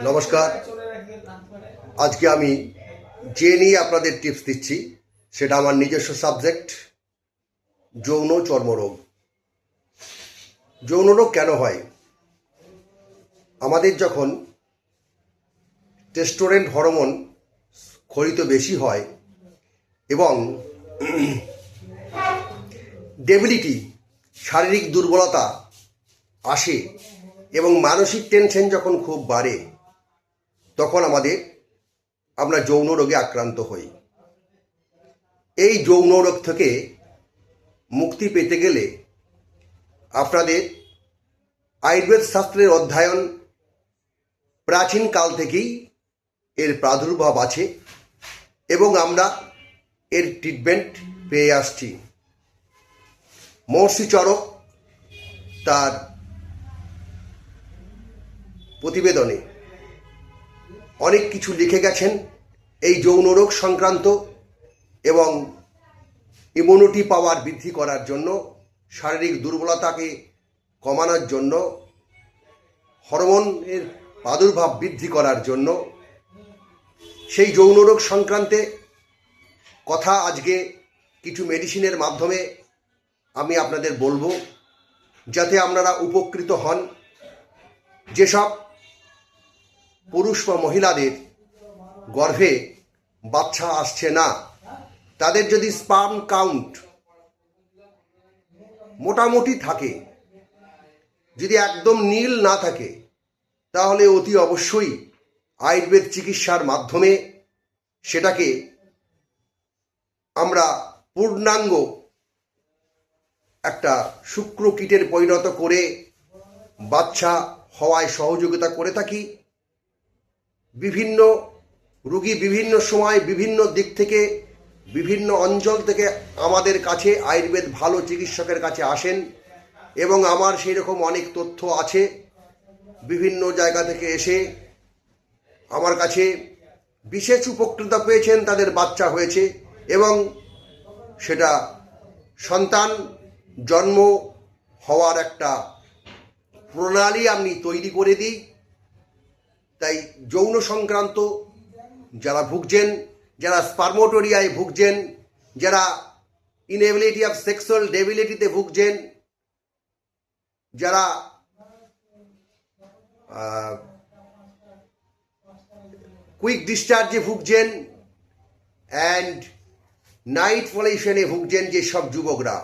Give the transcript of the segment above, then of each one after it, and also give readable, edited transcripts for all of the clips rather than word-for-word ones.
নমস্কার। আজকে আমি যে নিয়ে আপনাদের টিপস দিচ্ছি সেটা আমার নিজস্ব সাবজেক্ট, যৌন চর্মরোগ। যৌন রোগ কেন হয়? আমাদের যখন টেস্টোস্টেরন হরমোন ক্ষরিত বেশি হয় এবং ডেবিলিটি, শারীরিক দুর্বলতা আসে এবং মানসিক টেনশন যখন খুব বাড়ে, তখন আমরা যৌন রোগে আক্রান্ত হই। এই যৌন রোগ থেকে মুক্তি পেতে গেলে আপনাদের আয়ুর্বেদ শাস্ত্রের অধ্যয়ন প্রাচীন কাল থেকেই এর প্রাদুর্ভাব আছে এবং আমরা এর ট্রিটমেন্ট পেয়ে আসছি। মহর্ষি চরক তার প্রতিবেদনে অনেক কিছু লিখে গেছেন এই যৌন রোগ সংক্রান্ত এবং ইমিউনিটি পাওয়ার বৃদ্ধি করার জন্য, শারীরিক দুর্বলতাকে কমানোর জন্য, হরমোনের প্রাদুর্ভাব বৃদ্ধি করার জন্য। সেই যৌন রোগ সংক্রান্তে কথা আজকে কিছু মেডিসিনের মাধ্যমে আমি আপনাদের বলবো, যাতে আপনারা উপকৃত হন। যেসব পুরুষ বা মহিলাদের গর্ভে বাচ্চা আসছে না, তাদের যদি স্পার্ম কাউন্ট মোটামুটি থাকে, যদি একদম নীল না থাকে, তাহলে অতি অবশ্যই আয়ুর্বেদ চিকিৎসার মাধ্যমে সেটাকে আমরা পূর্ণাঙ্গ একটা শুক্রকীটের পরিণত করে বাচ্চা হওয়ায় সহযোগিতা করে থাকি। বিভিন্ন রোগী বিভিন্ন সময় বিভিন্ন দিক থেকে, বিভিন্ন অঞ্চল থেকে আমাদের কাছে আয়ুর্বেদ ভালো চিকিৎসকের কাছে আসেন এবং আমার সেই রকম অনেক তথ্য আছে। বিভিন্ন জায়গা থেকে এসে আমার কাছে বিশেষ উপকৃত পেয়েছেন, তাদের বাচ্চা হয়েছে এবং সেটা সন্তান জন্ম হওয়ার একটা প্রণালী আমি তৈরি করে দিই। তাই যৌন সংক্রান্ত যারা ভুগছেন, যারা স্পার্মোটোরিয়ায় ভুগছেন, যারা ইনএবিলিটি অফ সেক্সুয়াল ডেবিলিটিতে ভুগছেন, যারা কুইক ডিসচার্জে ভুগছেন অ্যান্ড নাইট ফলেশনে ভুগছেন, যেসব যুবকরা,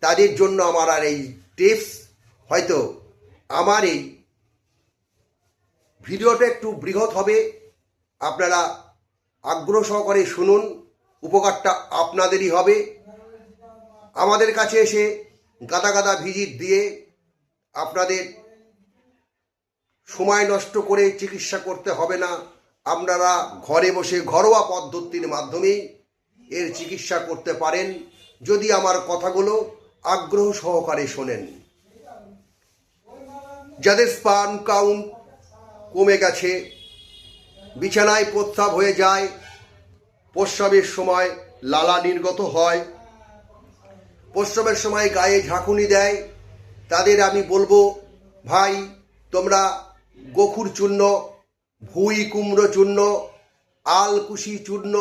তাদের জন্য আমার আর এই টিপস। হয়তো আমার এই ভিডিওটা একটু বৃহৎ হবে, আপনারা আগ্রহ সহকারে শুনুন, উপকারটা আপনাদেরই হবে। আমাদের কাছে এসে গাদা গাদা ভিজিট দিয়ে আপনাদের সময় নষ্ট করে চিকিৎসা করতে হবে না। আপনারা ঘরে বসে ঘরোয়া পদ্ধতির মাধ্যমেই এর চিকিৎসা করতে পারেন, যদি আমার কথাগুলো আগ্রহ সহকারে শোনেন। যাদের স্পার্ম কাউন্ট কমে গেছে, বিছানায় প্রস্রাব হয়ে যায়, প্রস্রাবের সময় লালা নির্গত হয়, প্রস্রাবের সময় গায়ে ঝাঁকুনি দেয়, তাদের আমি বলবো, ভাই তোমরা গোখুর চূর্ণ, ভুঁই কুমড়ো চূর্ণ, আলকুশি চূর্ণ,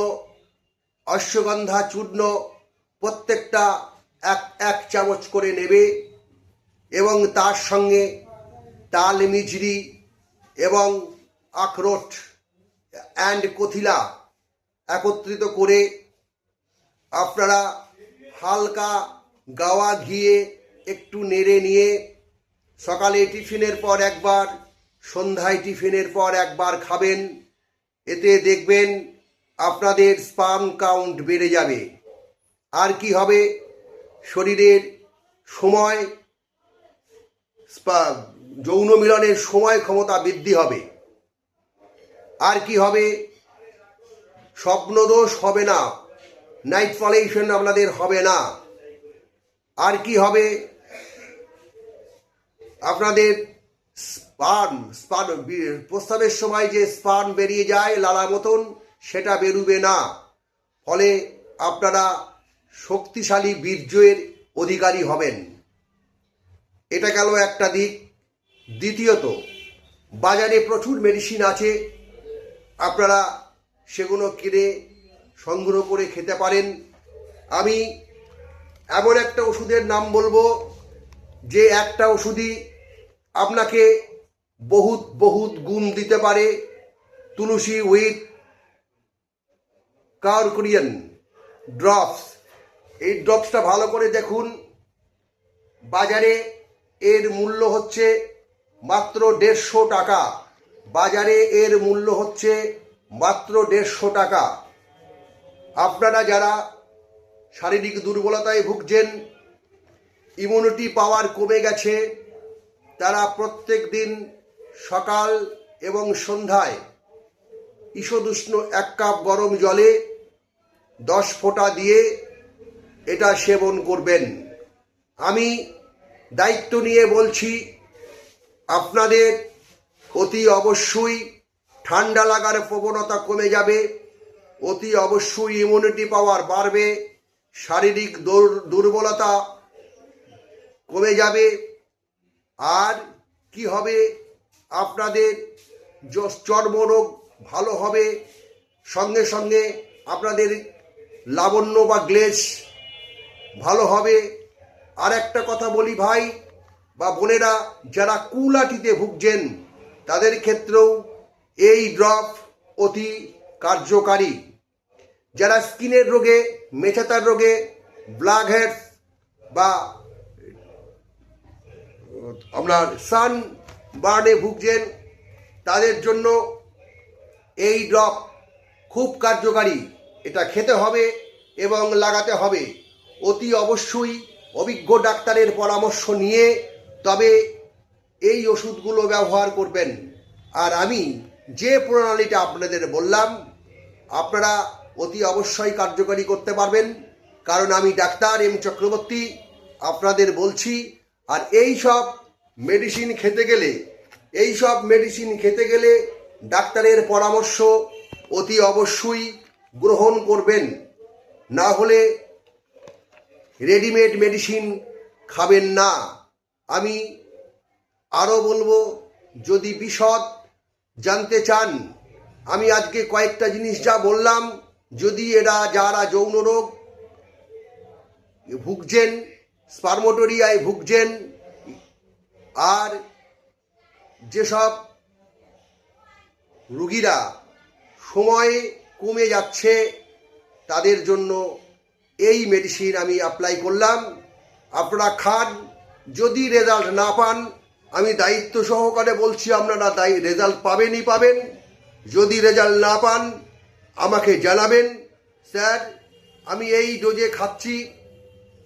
অশ্বগন্ধা চূর্ণ প্রত্যেকটা এক চামচ করে নেবে এবং তার সঙ্গে তাল মিছরি এবং আখরোট অ্যান্ড কথিলা একত্রিত করে আপনারা হালকা গাওয়া ঘিয়ে একটু নেড়ে নিয়ে সকালে টিফিনের পর একবার, সন্ধ্যায় টিফিনের পর একবার খাবেন। এতে দেখবেন আপনাদের স্পার্ম কাউন্ট বেড়ে যাবে। আর কি হবে? শরীরের সময়, যৌন মিলনের সময় ক্ষমতা বৃদ্ধি হবে। আর কি হবে? স্বপ্নদোষ হবে না, নাইট ফলেশন আপনাদের হবে না। আর কি হবে? আপনাদের প্রস্রাবের সময় যে স্পার্ম বেরিয়ে যায় লালা মতন, সেটা বেরুবে না। ফলে আপনারা শক্তিশালী বীর্যের অধিকারী হবেন। এটা গেল একটা দিক। দ্বিতীয়ত, বাজারে প্রচুর মেডিসিন আছে, আপনারা সেগুলো কিনে সংগ্রহ করে খেতে পারেন। আমি এমন একটা ওষুধের নাম বলবো যে একটা ওষুধই আপনাকে বহুত বহুত গুণ দিতে পারে। তুলসী উইথ কারকুরিয়ান ড্রপস, এই ড্রপসটা ভালো করে দেখুন। বাজারে এর মূল্য হচ্ছে মাত্র 150 টাকা। বাজারে এর মূল্য হচ্ছে মাত্র 150 টাকা। আপনারা যারা শারীরিক দুর্বলতায় ভুগছেন, ইমিউনিটি পাওয়ার কমে গেছে, তারা প্রত্যেক দিন সকাল এবং সন্ধ্যায় ঈষদুষ্ণ 1 কাপ গরম জলে 10 ফোঁটা দিয়ে এটা সেবন করবেন। আমি দায়িত্ব নিয়ে বলছি, আপনাদের অতি অবশ্যই ঠান্ডা লাগার প্রবণতা কমে যাবে, অতি অবশ্যই ইমিউনিটি পাওয়ার বাড়বে, শারীরিক দুর্বলতা কমে যাবে। আর কি হবে, আপনাদের চর্মরোগ ভালো হবে, সঙ্গে সঙ্গে আপনাদের লাবণ্য বা গ্লেজ ভালো হবে। আর একটা কথা বলি ভাই বা বোনেরা, যারা কুলাটিতে ভুগছেন তাদের ক্ষেত্রেও এই ড্রপ অতি কার্যকারী। যারা স্কিনের রোগে, মেছাতার রোগে, ব্ল্যাক হেডস বা আপনার সান বার্নে ভুগছেন, তাদের জন্য এই ড্রপ খুব কার্যকারী। এটা খেতে হবে এবং লাগাতে হবে। অতি অবশ্যই অভিজ্ঞ ডাক্তারের পরামর্শ নিয়ে তবে এই ওষুধগুলো ব্যবহার করবেন। আর আমি যে প্রণালীটা আপনাদের বললাম, আপনারা অতি অবশ্যই কার্যকারী করতে পারবেন, কারণ আমি ডাক্তার এম চক্রবর্তী আপনাদের বলছি। আর এই সব মেডিসিন খেতে গেলে ডাক্তারের পরামর্শ অতি অবশ্যই গ্রহণ করবেন, না হলে রেডিমেড মেডিসিন খাবেন না। আমি আরও বলবো, যদি বিশদ জানতে চান, আমি আজকে কয়েকটা জিনিস যা বললাম, যদি যারা যৌন রোগ ভুগছেন, স্পার্মোটোরিয়ায় ভুগছেন, আর যেসব রুগীরা সময় কমে যাচ্ছে, তাদের জন্য এই মেডিসিন আমি অ্যাপ্লাই করলাম। আপনারা খান, যদি রেজাল্ট না পান, আমি দায়িত্ব সহকারে বলছি আপনারা রেজাল্ট পাবেন। যদি রেজাল্ট না পান আমাকে জানাবেন, স্যার আমি এই ডোজে খাচ্ছি,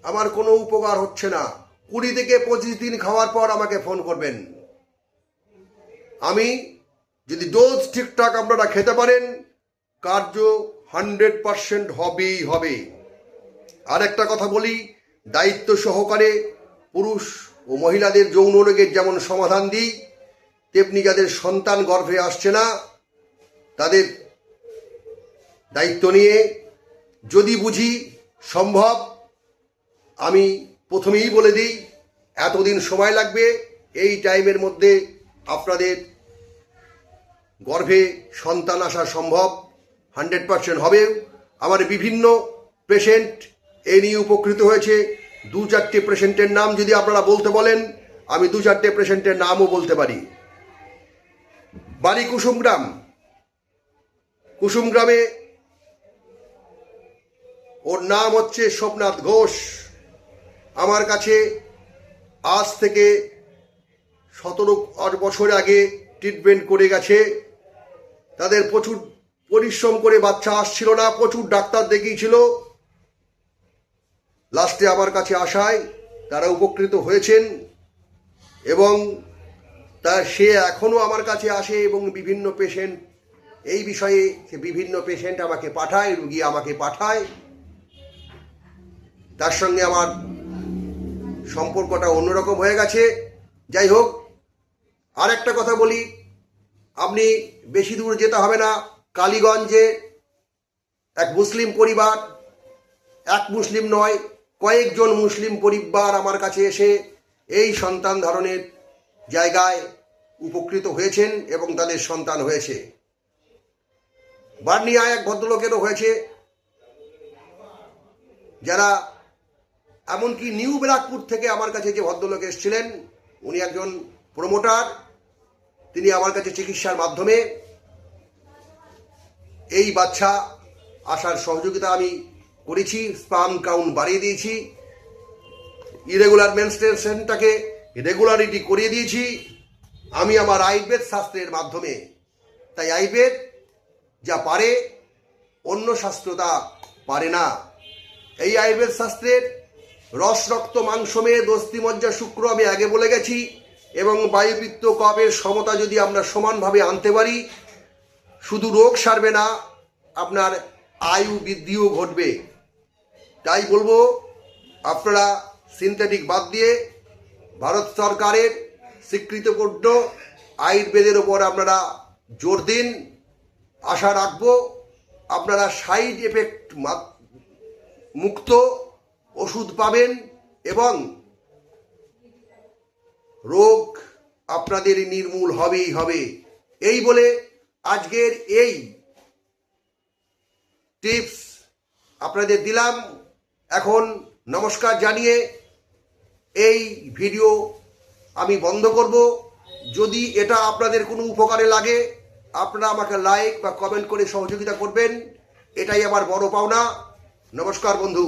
আমার কোনো উপকার হচ্ছে না। 20 থেকে 25 দিন খাওয়ার পর আমাকে ফোন করবেন। আমি যদি ডোজ ঠিকঠাক আপনারা খেতে পারেন, কার্য 100% হবেই হবে। আর একটা কথা বলি, দায়িত্ব সহকারে পুরুষ ও মহিলাদের যৌন রোগের যেমন সমাধান দিই, তেমনি যাদের সন্তান গর্ভে আসছে না, তাদের দায়িত্ব নিয়ে যদি বুঝি সম্ভব, আমি প্রথমেই বলে দিই, এতদিন সময় লাগবে, এই টাইমের মধ্যে আপনাদের গর্ভে সন্তান আসা সম্ভব, 100% হবে। আমার বিভিন্ন পেশেন্ট এ নিয়ে উপকৃত হয়েছে। 2-4টে পেশেন্টের নাম যদি আপনারা বলতে বলেন, আমি 2-4টে পেশেন্টের নামও বলতে পারি। বাড়ি কুসুমগ্রামে ওর নাম হচ্ছে সোমনাথ ঘোষ। আমার কাছে আজ থেকে 17 বছর আগে ট্রিটমেন্ট করে গেছে। তাদের প্রচুর পরিশ্রম করে বাচ্চা আসছিল না, প্রচুর ডাক্তার দেখিয়েছিল, লাস্টে আমার কাছে আসায় তারা উপকৃত হয়েছেন। এবং সে এখনও আমার কাছে আসে এবং বিভিন্ন পেশেন্ট এই বিষয়ে, সে বিভিন্ন পেশেন্ট আমাকে পাঠায়, রুগী আমাকে পাঠায়, তার সঙ্গে আমার সম্পর্কটা অন্যরকম হয়ে গেছে। যাই হোক, আর একটা কথা বলি, আপনি বেশি দূর যেতে হবে না। কালীগঞ্জে এক মুসলিম পরিবার, এক মুসলিম নয়, কয়েকজন মুসলিম পরিবার আমার কাছে এসে এই সন্তান ধারণের জায়গায় উপকৃত হয়েছেন এবং তাদের সন্তান হয়েছে। বার্নিয়ায় এক ভদ্রলোকেরও হয়েছে, যারা এমনকি নিউ ব্যারাকপুর থেকে আমার কাছে যে ভদ্রলোক এসেছিলেন, উনি একজন প্রমোটার। তিনি আমার কাছে চিকিৎসার মাধ্যমে এই বাচ্চা আসার সহযোগিতা আমি করেছি, স্পার্ম কাউন্ট বাড়িয়ে দিয়েছি, ইরেগুলার মেনস্ট্রুয়েশনটাকে রেগুলারিটি করিয়ে দিয়েছি আমি আমার আয়ুর্বেদ শাস্ত্রের মাধ্যমে। তাই আয়ুর্বেদ যা পারে অন্য শাস্ত্র তা পারে না। এই আয়ুর্বেদ শাস্ত্রের রস রক্ত মাংস মেয়ে দস্তি মজ্জা শুক্র আমি আগে বলে গেছি, এবং বায়ুপিত্ত কফের সমতা যদি আমরা সমানভাবে আনতে পারি, শুধু রোগ সারবে না, আপনার আয়ু বৃদ্ধিও ঘটবে। তাই বলবো, আপনারা সিনথেটিক বাদ দিয়ে ভারত সরকারের স্বীকৃতপূর্ণ আয়ুর্বেদের ওপর আপনারা জোর দিন। আশা রাখবো আপনারা সাইড এফেক্ট মুক্ত ওষুধ পাবেন এবং রোগ আপনাদের নির্মূল হবেই হবে। এই বলে আজকের এই টিপস আপনাদের দিলাম। এখন নমস্কার জানিয়ে এই ভিডিও আমি বন্ধ করব। যদি এটা আপনাদের কোনো উপকারে লাগে, আপনারা আমাকে লাইক বা কমেন্ট করে সহযোগিতা করবেন, এটাই আমার বড় পাওনা। নমস্কার বন্ধু।